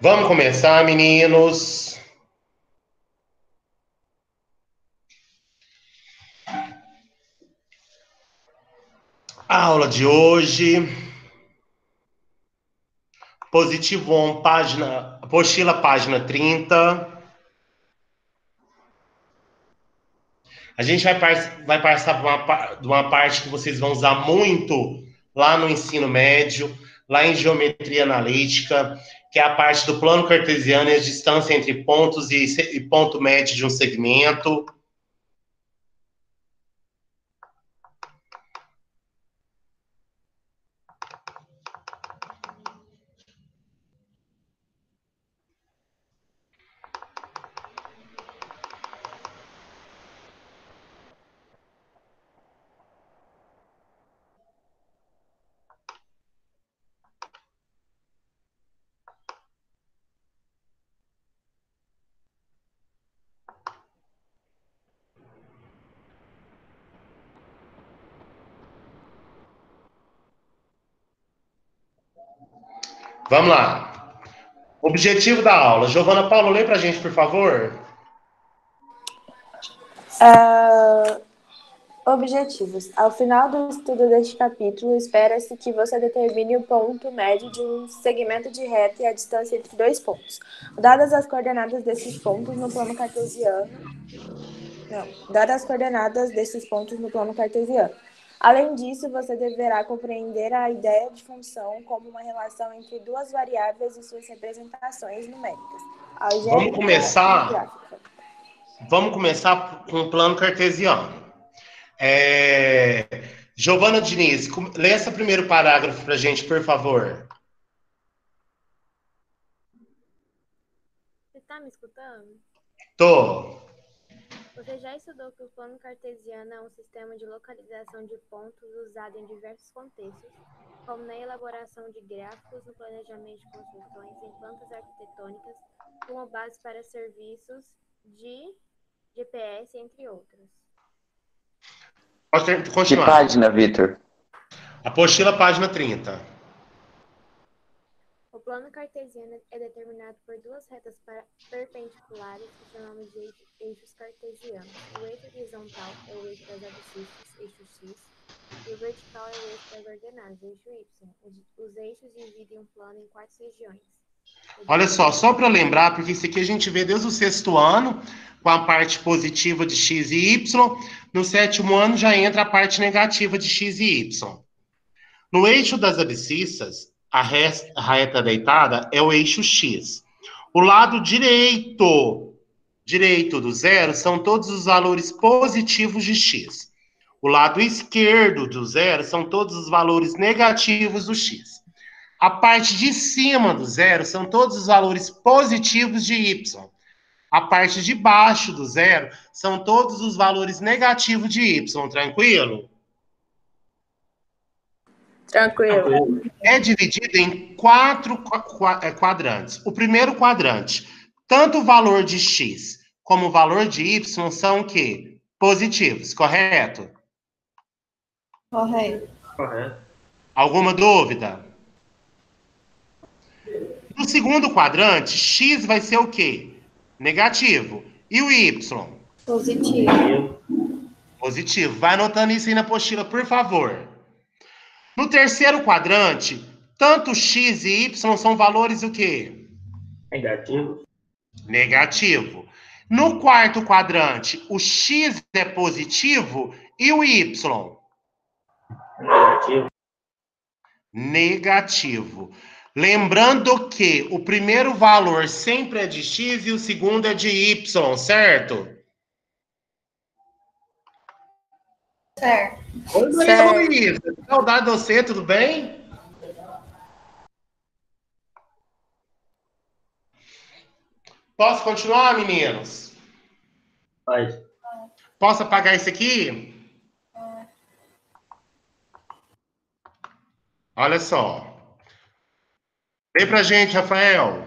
Vamos começar, meninos. A aula de hoje, positivo 1, apostila página 30. A gente vai passar de uma parte que vocês vão usar muito lá no ensino médio, lá em geometria analítica, que é a parte do plano cartesiano e a distância entre pontos e ponto médio de um segmento. Vamos lá. Objetivo da aula. Giovana Paulo, lê para a gente, por favor. Objetivos. Ao final do estudo deste capítulo, espera-se que você determine o ponto médio de um segmento de reta e a distância entre dois pontos. Dadas as coordenadas desses pontos no plano cartesiano. Além disso, você deverá compreender a ideia de função como uma relação entre duas variáveis e suas representações numéricas, algébrica e gráfica. Vamos começar com o plano cartesiano. Giovana Diniz, lê esse primeiro parágrafo para a gente, por favor. Você está me escutando? Tô. Você já estudou que o plano cartesiano é um sistema de localização de pontos usado em diversos contextos, como na elaboração de gráficos, no planejamento de construções, em plantas arquitetônicas, como base para serviços de GPS, entre outros. Pode continuar. Que página, Vitor? Apostila, página 30. O plano cartesiano é determinado por duas retas perpendiculares que chamamos de eixos cartesianos. O eixo horizontal é o eixo das abscissas, eixo X, e o vertical é o eixo das ordenadas, eixo Y. Os eixos dividem um plano em 4 regiões. Olha só para lembrar, porque isso aqui a gente vê desde o 6º ano, com a parte positiva de x e y. No 7º ano já entra a parte negativa de x e y. No eixo das abscissas, a reta deitada é o eixo x. O lado direito do zero são todos os valores positivos de x. O lado esquerdo do zero são todos os valores negativos do x. A parte de cima do zero são todos os valores positivos de y. A parte de baixo do zero são todos os valores negativos de y. Tranquilo? Tranquilo. É dividido em 4 quadrantes. O primeiro quadrante, tanto o valor de x como o valor de y são o quê? Positivos, correto? Correto. Alguma dúvida? No segundo quadrante, x vai ser o quê? Negativo. E o y? Positivo. Positivo. Vai anotando isso aí na apostila, por favor. No terceiro quadrante, tanto x e y são valores o quê? Negativo. Negativo. No quarto quadrante, o x é positivo e o y? Negativo. Negativo. Lembrando que o primeiro valor sempre é de x e o segundo é de y, certo? Certo. Oi, Luísa. Saudade de você, tudo bem? Posso continuar, meninos? Pode. Posso apagar isso aqui? Olha só. Vem pra gente, Rafael.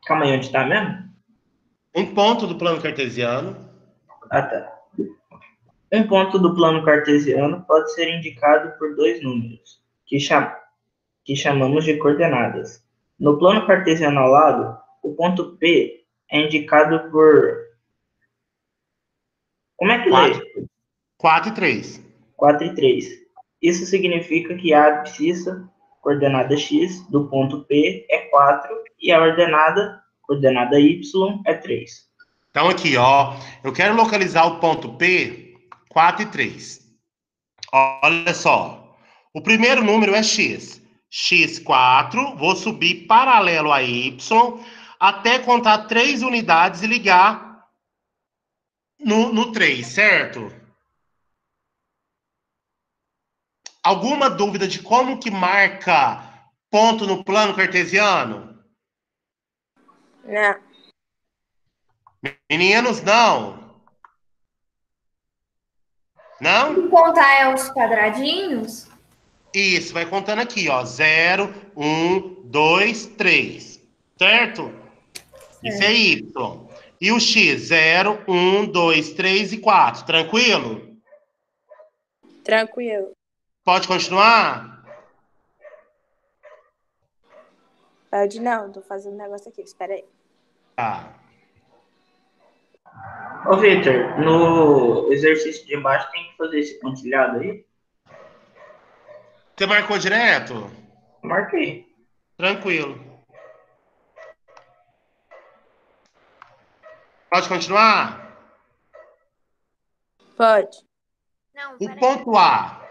Calma aí, onde tá mesmo? Um ponto do plano cartesiano. Ah, tá. Um ponto do plano cartesiano pode ser indicado por dois números, que que chamamos de coordenadas. No plano cartesiano ao lado, o ponto P é indicado por... Como é que lê? 4 e 3. 4 e 3. Isso significa que a abscissa, coordenada x, do ponto P é 4 e a coordenada y, é 3. Então, aqui, ó, eu quero localizar o ponto P, 4 e 3. Olha só. O primeiro número é x. x4, vou subir paralelo a y, até contar 3 unidades e ligar no 3, certo? Alguma dúvida de como que marca ponto no plano cartesiano? Não. Meninos, não. Não? Contar os quadradinhos? Isso, vai contando aqui, ó. 0, 1, 2, 3. Certo? Isso é Y. E o X? 0, 1, 2, 3 e 4. Tranquilo? Tranquilo. Pode continuar? Pode não, tô fazendo um negócio aqui, espera aí. Tá. Ô, Victor, no exercício de embaixo tem que fazer esse pontilhado aí? Você marcou direto? Marquei. Tranquilo. Pode continuar? Pode. Não, O peraí. ponto A,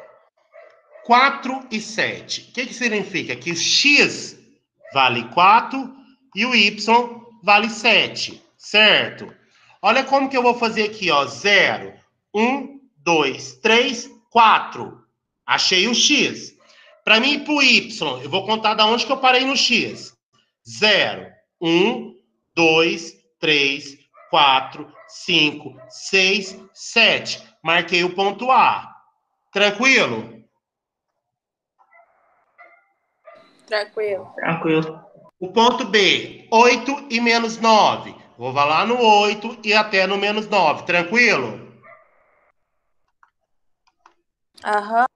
4 e 7. O que significa? Que o X vale 4 e o Y vale 7, certo? Olha como que eu vou fazer aqui, ó. 0, 1, 2, 3, 4. Achei o X. Para mim ir para o Y, eu vou contar da onde que eu parei no X. 0, 1, 2, 3, 4, 5, 6, 7. Marquei o ponto A. Tranquilo? Tranquilo. Tranquilo. O ponto B, 8 e menos 9. Vou lá no 8 e até no menos 9. Tranquilo? Aham.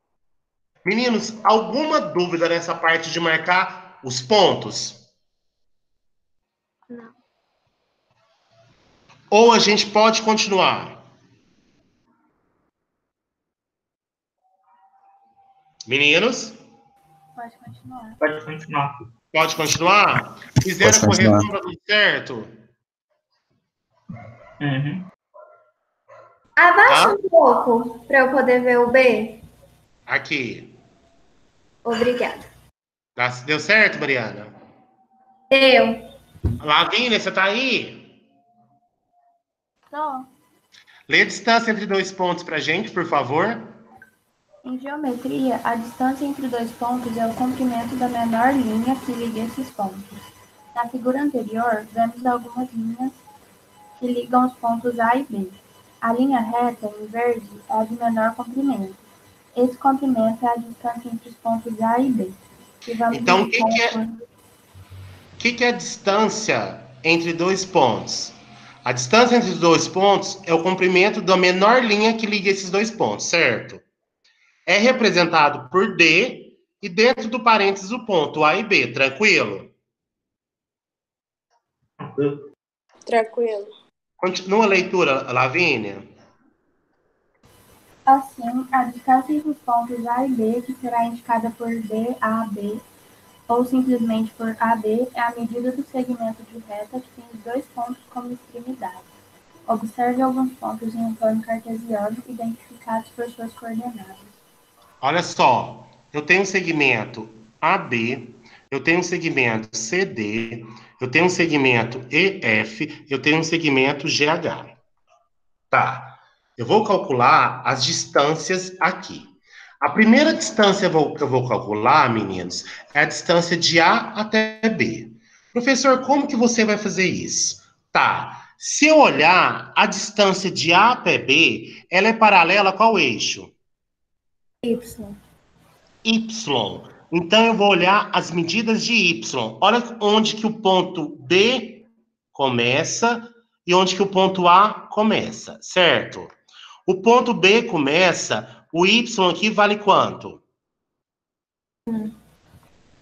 Meninos, alguma dúvida nessa parte de marcar os pontos? Não. Ou a gente pode continuar? Meninos, Pode continuar. Pode continuar. pode continuar? Fizeram a Pode continuar. correção, tá tudo certo? Uhum. Abaixa Tá? um pouco para eu poder ver o B. Aqui. Obrigada. Deu certo, Mariana? Deu. Lavínia, você tá aí? Tô. Lê a distância entre 2 pontos pra gente, por favor. Em geometria, a distância entre dois pontos é o comprimento da menor linha que liga esses pontos. Na figura anterior, vemos algumas linhas que ligam os pontos A e B. A linha reta, em verde, é a de menor comprimento. Esse comprimento é a distância entre os pontos A e B. Que vamos Então, indicar o que é a distância entre 2 pontos? A distância entre os 2 pontos é o comprimento da menor linha que liga esses 2 pontos, certo? É representado por D e dentro do parênteses o ponto A e B, tranquilo? Tranquilo. Tranquilo. Continua a leitura, Lavínia. Assim, a distância entre os pontos A e B, que será indicada por DAB, ou simplesmente por AB, é a medida do segmento de reta que tem os dois pontos como extremidade. Observe alguns pontos em um plano cartesiano identificados por suas coordenadas. Olha só, eu tenho um segmento AB, eu tenho um segmento CD, eu tenho um segmento EF, eu tenho um segmento GH. Tá, eu vou calcular as distâncias aqui. A primeira distância que eu vou calcular, meninos, é a distância de A até B. Professor, como que você vai fazer isso? Tá, se eu olhar a distância de A até B, ela é paralela a qual eixo? Y. Y. Então, eu vou olhar as medidas de Y. Olha onde que o ponto B começa e onde que o ponto A começa, certo? O ponto B começa, o Y aqui vale quanto?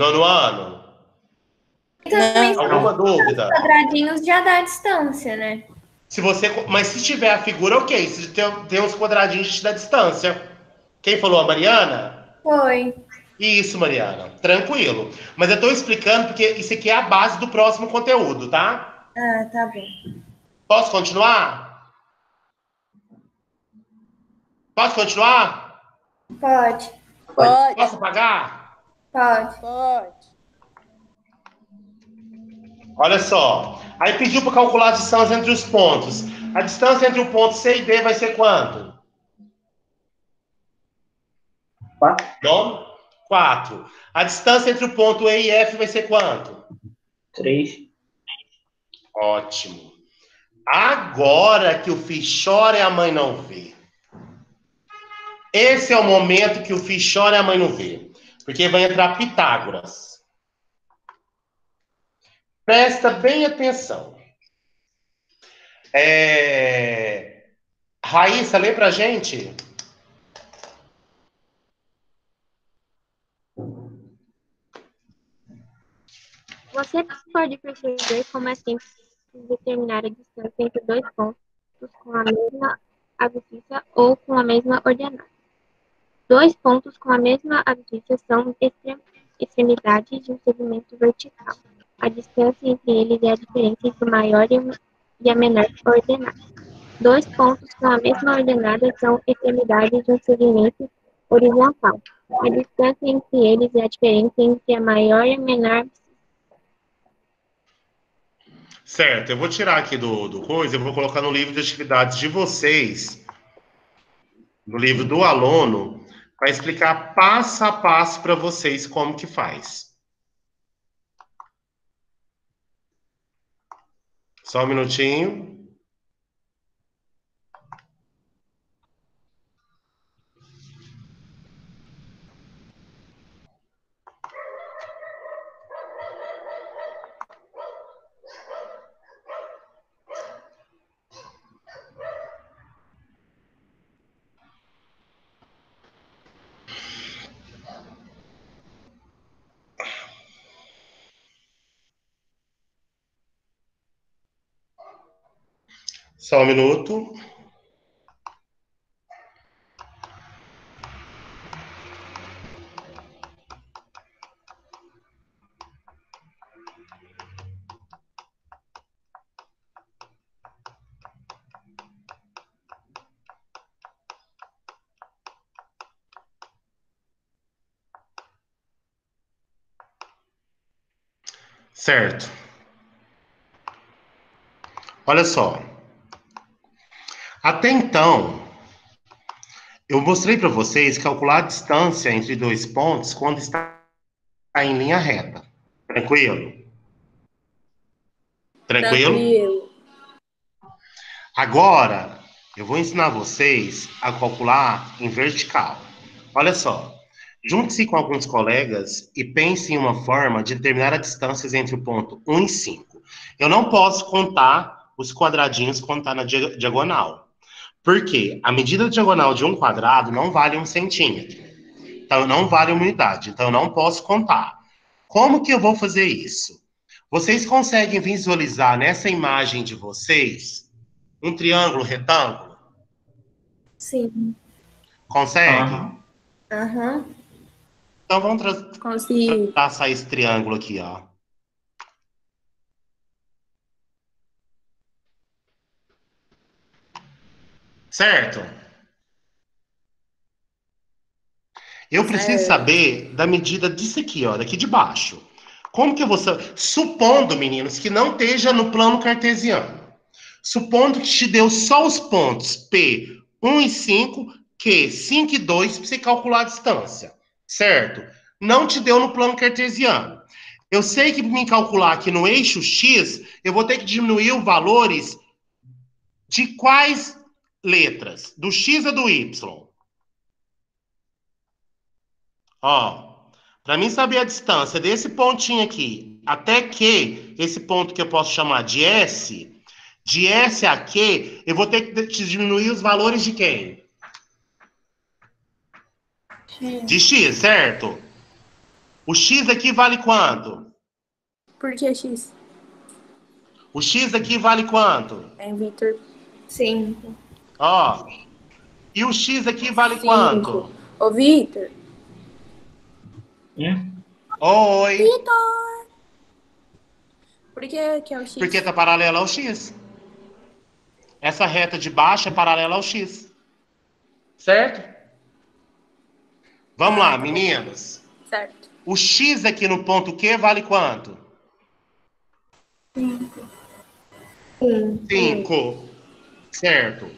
Nono ano? Também Alguma dúvida? quadradinhos já dá a distância, né? Mas se tiver a figura, ok. Se tem uns quadradinhos, a gente dá distância. Quem falou? A Mariana? Foi. Isso, Mariana. Tranquilo. Mas eu estou explicando porque isso aqui é a base do próximo conteúdo, tá? Ah, tá bom. Posso continuar? Posso continuar? Pode. Posso apagar? Pode. Olha só. Aí pediu para calcular a distância entre os pontos. A distância entre o ponto C e D vai ser quanto? 4. Não? 4. A distância entre o ponto E e F vai ser quanto? 3. Ótimo. Agora que o filho chora e a mãe não vê. Esse é o momento que o filho chora e a mãe não vê. Porque vai entrar Pitágoras. Presta bem atenção. Raíssa, lê pra gente. Você pode perceber como é simples determinar a distância entre dois pontos com a mesma abscissa ou com a mesma ordenada. Dois pontos com a mesma abscissa são extremidades de um segmento vertical. A distância entre eles é a diferença entre o maior e a menor ordenada. Dois pontos com a mesma ordenada são extremidades de um segmento horizontal. A distância entre eles é a diferença entre a maior e a menor abscissa. Certo, eu vou tirar aqui do coisa, eu vou colocar no livro de atividades de vocês, no livro do aluno, para explicar passo a passo para vocês como que faz. Só um minutinho. Só um minuto. Certo. Olha só. Até então, eu mostrei para vocês calcular a distância entre dois pontos quando está em linha reta. Tranquilo? Tranquilo? Agora, eu vou ensinar vocês a calcular em vertical. Olha só. Junte-se com alguns colegas e pense em uma forma de determinar as distâncias entre o ponto 1 e 5. Eu não posso contar os quadradinhos quando está na diagonal. Por quê? A medida diagonal de um quadrado não vale 1 centímetro. Então, não vale uma unidade. Então, eu não posso contar. Como que eu vou fazer isso? Vocês conseguem visualizar nessa imagem de vocês um triângulo retângulo? Sim. Consegue? Aham. Então, vamos Consigo. traçar esse triângulo aqui, ó. Certo? Eu preciso saber da medida disso aqui, ó, daqui de baixo. Como que eu vou saber? Supondo, meninos, que não esteja no plano cartesiano. Supondo que te deu só os pontos P, 1 e 5, Q, 5 e 2, para você calcular a distância. Certo? Não te deu no plano cartesiano. Eu sei que para me calcular aqui no eixo X, eu vou ter que diminuir os valores de quais letras? Do X ou do Y? Ó, para mim saber a distância desse pontinho aqui até Q, esse ponto que eu posso chamar de S a Q, eu vou ter que diminuir os valores de quem? X. De X, certo? O x aqui vale quanto? Por que X? O x aqui vale quanto? É, Vitor. 5. Ó. E o x aqui vale quanto? Ô, Vitor. Oi. Vitor! Por que é o X? Porque tá paralela ao x. Essa reta de baixo é paralela ao x. Certo? Vamos lá, meninos. Certo. O x aqui no ponto Q vale quanto? 5. 5. Certo.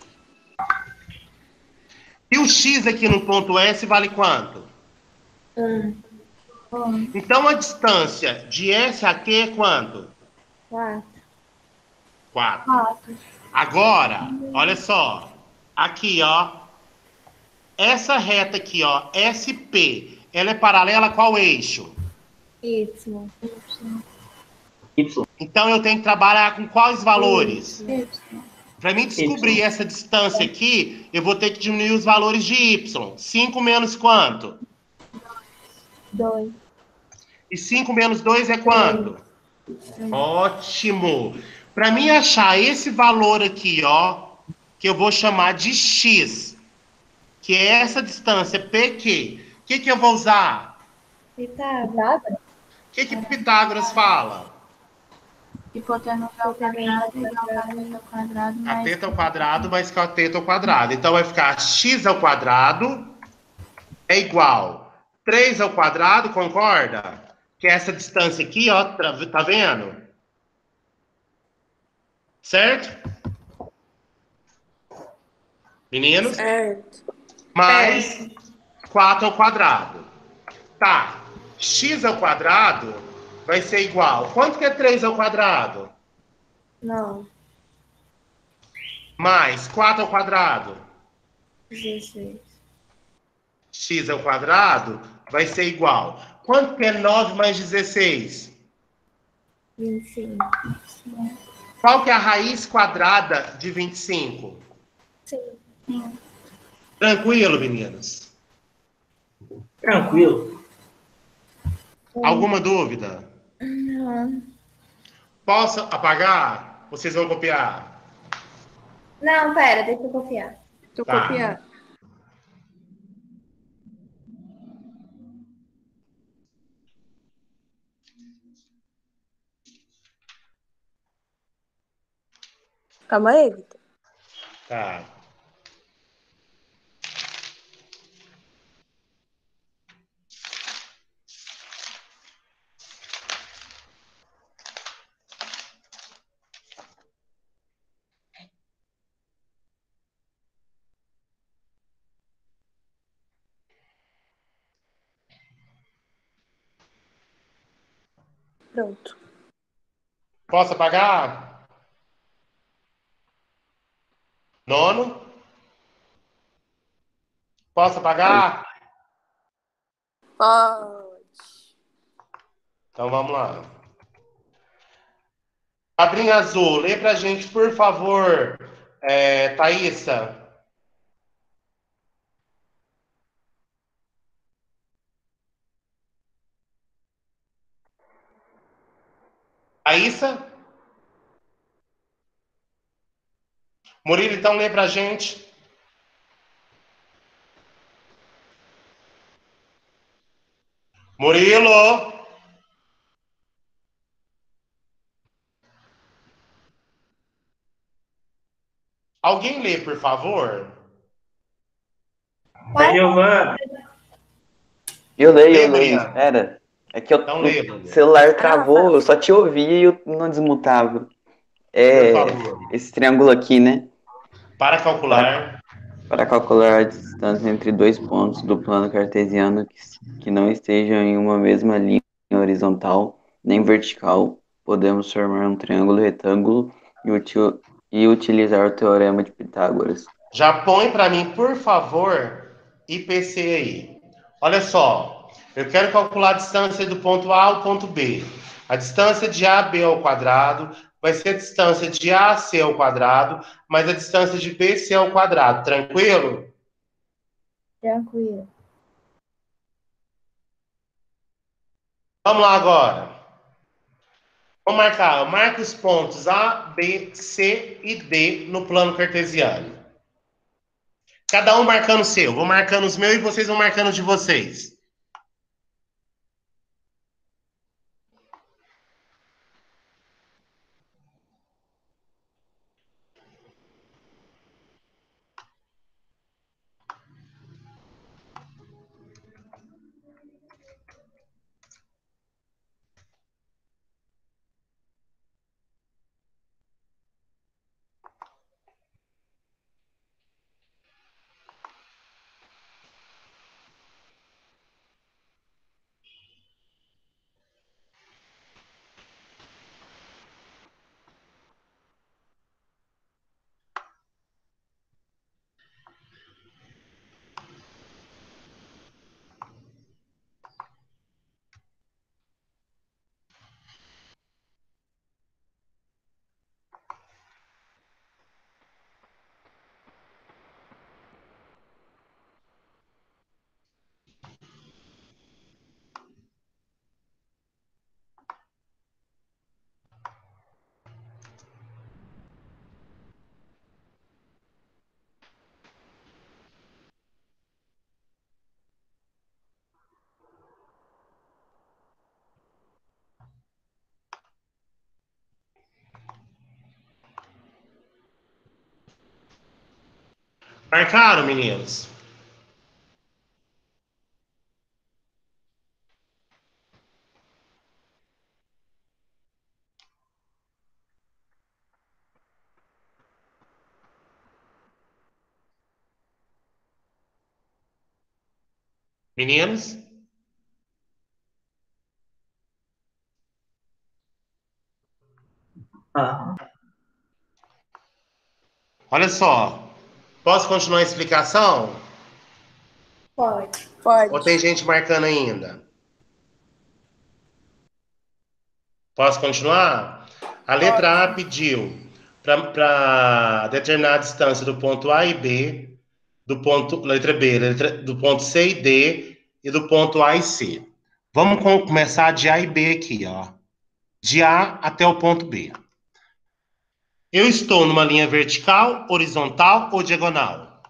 E o x aqui no ponto S vale quanto? 1. Então a distância de S a Q é quanto? 4. 4. 4. Agora, olha só. Aqui, ó. Essa reta aqui, ó, SP, ela é paralela a qual eixo? Y. Y. Então eu tenho que trabalhar com quais valores? Y. Para mim descobrir essa distância aqui, eu vou ter que diminuir os valores de Y. 5 menos quanto? 2. E 5 menos 2 é quanto? Ótimo! Para mim achar esse valor aqui, ó, que eu vou chamar de X, que é essa distância PQ, o que eu vou usar? Pitágoras. O que Pitágoras fala? Hipotenusa ao quadrado igual a cateto ao quadrado mais... Cateto ao quadrado mais cateto ao quadrado. Então vai ficar x ao quadrado é igual 3 ao quadrado, concorda? Que é essa distância aqui, ó, tá vendo? Certo? Meninos? Certo. Mais 4 ao quadrado. Tá. X ao quadrado vai ser igual. Quanto que é 3 ao quadrado? Não. Mais 4 ao quadrado. 16. X ao quadrado vai ser igual. Quanto que é 9 mais 16? 25. Qual que é a raiz quadrada de 25? 5. Tranquilo, meninos? Tranquilo. Alguma dúvida? Não. Posso apagar? Vocês vão copiar? Não, pera, deixa eu copiar. Tô Tá. copiando. Calma aí, Vitor. Tá. Pronto. Posso apagar? Nono? Posso apagar? Pode. Então vamos lá. Padrinho Azul, lê pra gente, por favor, Thaísa. Thaísa? Murilo, então lê pra gente. Murilo? Alguém lê, por favor? Tá, Giovana. Eu Lê, leio. Mariana. Espera. É que Então lê, o Mariana. celular travou, eu só te ouvia e eu não desmutava. Por É favor. esse triângulo aqui, né? Para calcular. Para calcular a distância entre dois pontos do plano cartesiano que não estejam em uma mesma linha horizontal nem vertical, podemos formar um triângulo retângulo e utilizar o teorema de Pitágoras. Já põe para mim, por favor, IPC aí. Olha só, eu quero calcular a distância do ponto A ao ponto B. A distância de AB ao quadrado vai ser a distância de AC ao quadrado, mais a distância de BC ao quadrado. Tranquilo? Tranquilo. Vamos lá agora. Vamos marcar. Marca os pontos A, B, C e D no plano cartesiano. Cada um marcando o seu. Vou marcando os meus e vocês vão marcando os de vocês. Marcaram, meninos? Meninos? Aham. Olha só. Posso continuar a explicação? Pode. Ou tem gente marcando ainda? Posso continuar? A letra A pediu para determinar a distância do ponto A e B, letra B, do ponto C e D e do ponto A e C. Vamos começar de A e B aqui, ó. De A até o ponto B. Eu estou numa linha vertical, horizontal ou diagonal?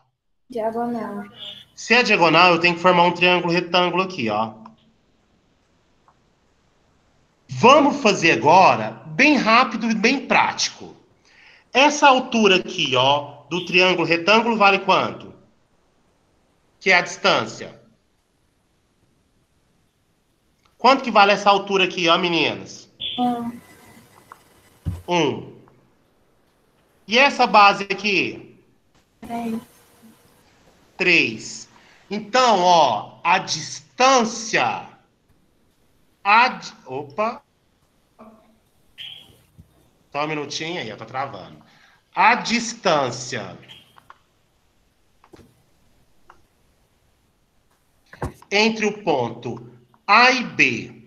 Diagonal. Se é diagonal, eu tenho que formar um triângulo retângulo aqui, ó. Vamos fazer agora, bem rápido e bem prático. Essa altura aqui, ó, do triângulo retângulo vale quanto? Que é a distância. Quanto que vale essa altura aqui, ó, meninas? 1. E essa base aqui? 3. Então, ó, a distância... Opa! Só um minutinho aí, ó, tá travando. A distância entre o ponto A e B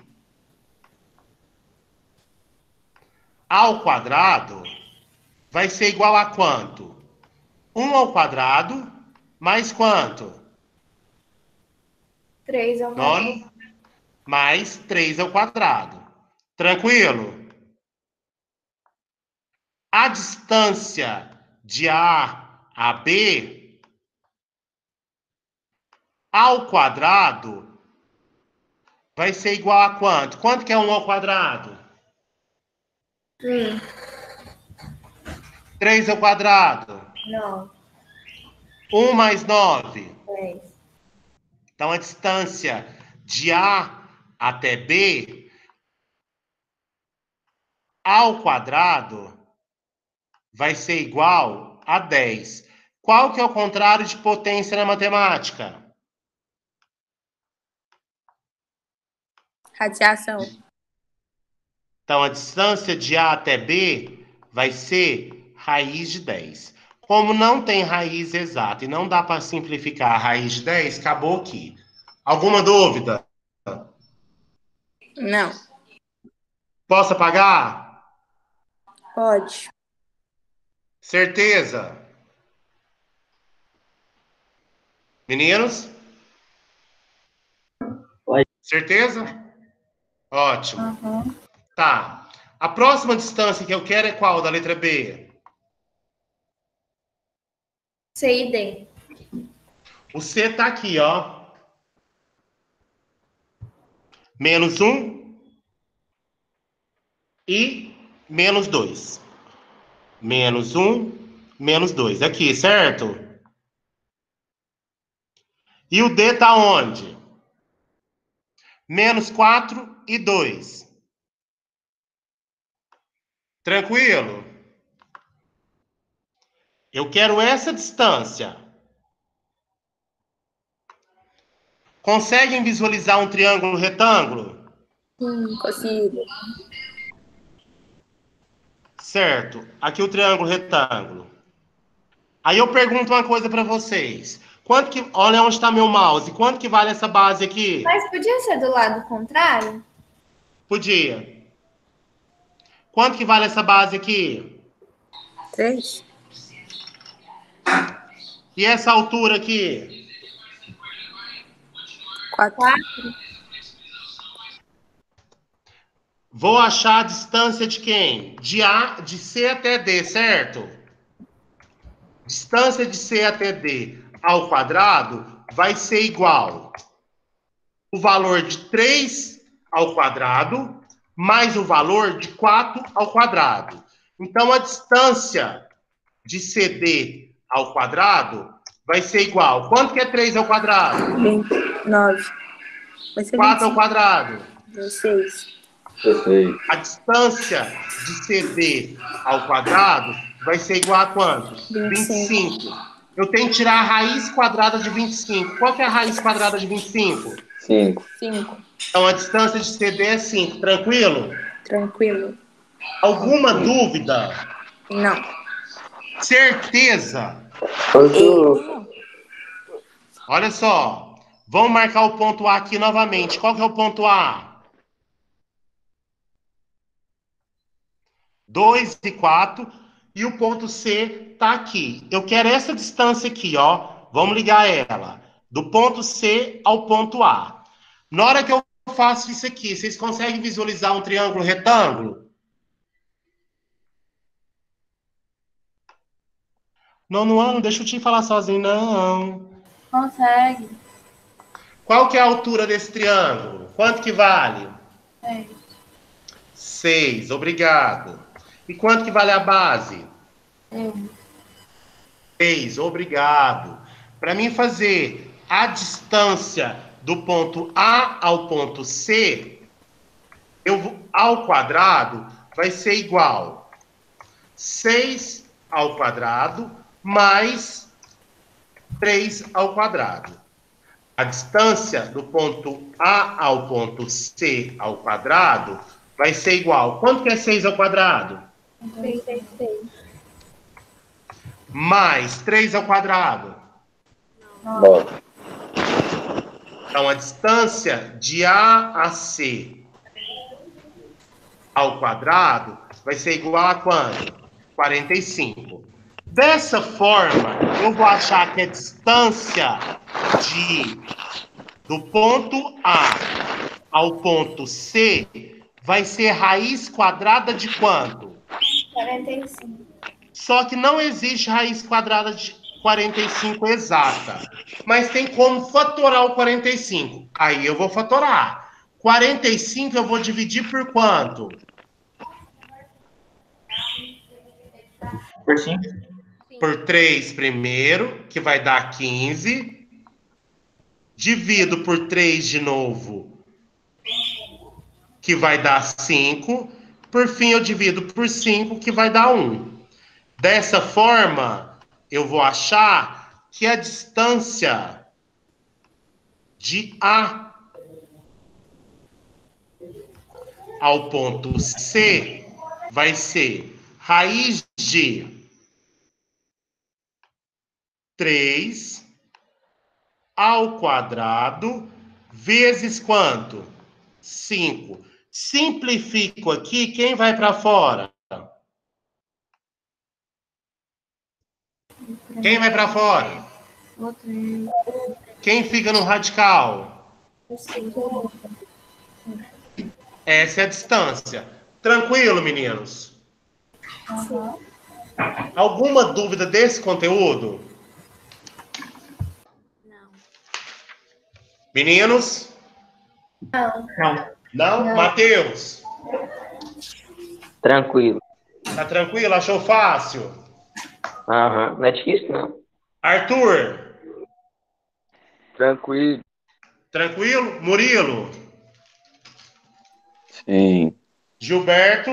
ao quadrado vai ser igual a quanto? 1 ao quadrado mais quanto? 3 ao quadrado. Mais 3 ao quadrado. Tranquilo? A distância de A a B ao quadrado vai ser igual a quanto? Quanto que é 1 ao quadrado? 3 ao quadrado? Não. 1 mais 9? 10. Então, a distância de A até B ao quadrado vai ser igual a 10. Qual que é o contrário de potência na matemática? Radiação. Então, a distância de A até B vai ser raiz de 10. Como não tem raiz exata e não dá para simplificar a raiz de 10, acabou aqui. Alguma dúvida? Não. Posso apagar? Pode. Certeza? Meninos? Pode. Certeza? Ótimo. Aham. Tá. A próxima distância que eu quero é qual da letra B? C e D. O C tá aqui, ó. Menos 1 e menos 2. Menos 1, menos 2. Aqui, certo? E o D tá onde? Menos 4 e 2. Tranquilo? Eu quero essa distância. Conseguem visualizar um triângulo retângulo? Sim, consigo. Certo. Aqui o triângulo retângulo. Aí eu pergunto uma coisa para vocês. Quanto que... Olha onde está meu mouse. Quanto que vale essa base aqui? Mas podia ser do lado contrário? Podia. Quanto que vale essa base aqui? 3. E essa altura aqui? 4. Vou achar a distância de quem? De C até D, certo? Distância de C até D ao quadrado vai ser igual o valor de 3 ao quadrado mais o valor de 4 ao quadrado. Então, a distância de CD ao quadrado vai ser igual. Quanto que é 3 ao quadrado? 29. Vai ser 4 ao quadrado. 16. 16. A distância de CD ao quadrado vai ser igual a quanto? 25. Eu tenho que tirar a raiz quadrada de 25. Qual que é a raiz quadrada de 25? 5. 5. Então, a distância de CD é 5. Tranquilo? Tranquilo. Alguma dúvida? Não. Certeza? Professor, Olha só. Vamos marcar o ponto A aqui novamente. Qual que é o ponto A? 2 e 4. E o ponto C está aqui. Eu quero essa distância aqui, ó. Vamos ligar ela. Do ponto C ao ponto A. Na hora que eu faço isso aqui, vocês conseguem visualizar um triângulo retângulo? Nono ano, deixa eu te falar sozinho, não. Consegue. Qual que é a altura desse triângulo? Quanto que vale? 6. 6, obrigado. E quanto que vale a base? 6, obrigado. Para mim fazer a distância do ponto A ao ponto C, ao quadrado vai ser igual 6 ao quadrado mais 3 ao quadrado. A distância do ponto A ao ponto C ao quadrado vai ser igual. Quanto que é 6 ao quadrado? 36. Mais 3 ao quadrado. 9. Então, a distância de A a C ao quadrado vai ser igual a quanto? 45. Dessa forma, eu vou achar que a distância do ponto A ao ponto C vai ser raiz quadrada de quanto? 45. Só que não existe raiz quadrada de 45 exata. Mas tem como fatorar o 45. Aí eu vou fatorar. 45 eu vou dividir por quanto? Por 5. Por 3 primeiro, que vai dar 15. Divido por 3 de novo, que vai dar 5. Por fim, eu divido por 5, que vai dar 1. Dessa forma, eu vou achar que a distância de A ao ponto C vai ser raiz de 3 ao quadrado vezes quanto? 5. Simplifico aqui, quem vai para fora? Quem vai para fora? Quem fica no radical? Essa é a distância. Tranquilo, meninos? Aham. Alguma dúvida desse conteúdo? Não. Meninos? Não. Não. Não? Não. Matheus? Tranquilo. Tá tranquilo? Achou fácil? Aham. Não é difícil, não. Arthur? Tranquilo. Tranquilo? Murilo? Sim. Gilberto?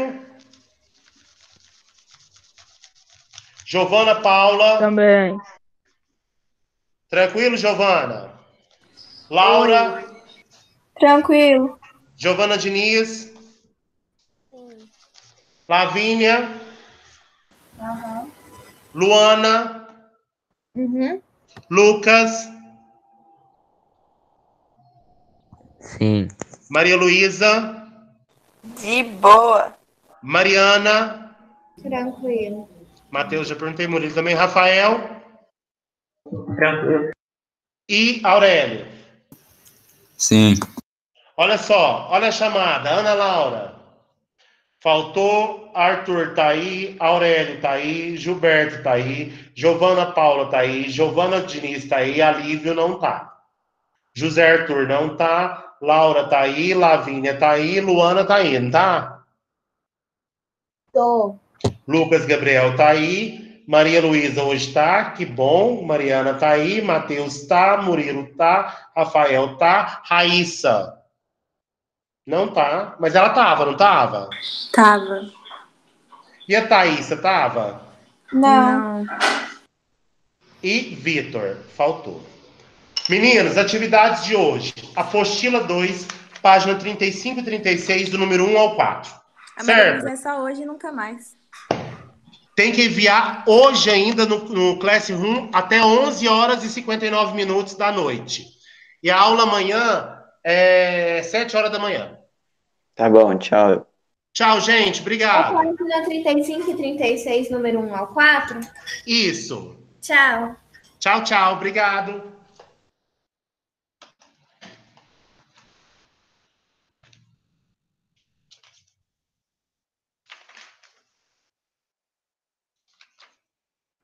Giovana Paula? Também. Tranquilo, Giovana? Laura? Tranquilo. Giovana Diniz? Sim. Lavínia? Aham. Luana? Uhum. Lucas? Sim. Maria Luísa? De boa. Mariana? Tranquilo. Matheus, já perguntei, Murilo também. Rafael? Tranquilo. E Aurélio? Sim. Olha só, olha a chamada. Ana Laura. Faltou Arthur, tá aí. Aurélio tá aí. Gilberto tá aí. Giovana Paula tá aí. Giovana Diniz tá aí. Alívio não tá. José Arthur não tá. Laura tá aí. Lavínia tá aí. Luana tá aí, não tá? Tô. Lucas Gabriel tá aí. Maria Luísa hoje tá. Que bom. Mariana tá aí. Matheus tá. Murilo tá. Rafael tá. Raíssa não tá. Mas ela tava, não tava? Tava. E a Thaísa tava? Não. E Vitor, faltou. Meninos, atividades de hoje. Apostila 2, página 35 e 36, do número 1 ao 4. A Maria Certo? Luísa é só hoje e nunca mais. Tem que enviar hoje ainda no Classroom até 11 horas e 59 minutos da noite. E a aula amanhã é 7 horas da manhã. Tá bom, tchau. Tchau, gente. É Obrigado. página 35 e 36, número 1 ao 4? Isso. Tchau. Tchau, tchau. Obrigado.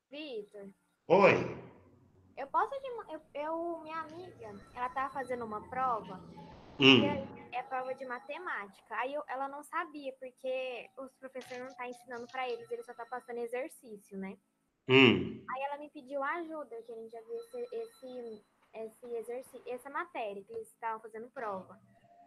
Vitor, Oi. eu posso minha amiga, ela tava fazendo uma prova e Hum. aí é prova de matemática. Ela não sabia porque os professores não tá ensinando para eles só tá passando exercício, né? Aí ela me pediu ajuda, que a gente já viu esse exercício, essa matéria que eles estavam fazendo prova.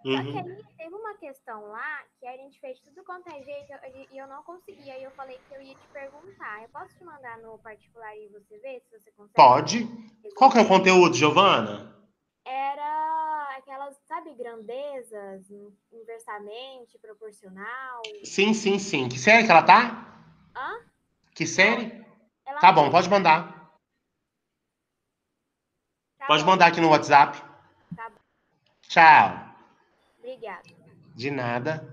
Só que aí teve uma questão lá que a gente fez tudo quanto é jeito e eu não consegui. Aí eu falei que eu ia te perguntar. Eu posso te mandar no particular e você ver se você consegue? Pode. Qual que é o conteúdo, Giovana? Era aquelas, sabe, grandezas, inversamente, proporcional. Sim, sim, sim. Que série que ela tá? Hã? Que série? Ela Tá não bom, tem- pode mandar. Tá Pode bom, mandar aqui no WhatsApp. tá bom. Tchau. Obrigada. De nada.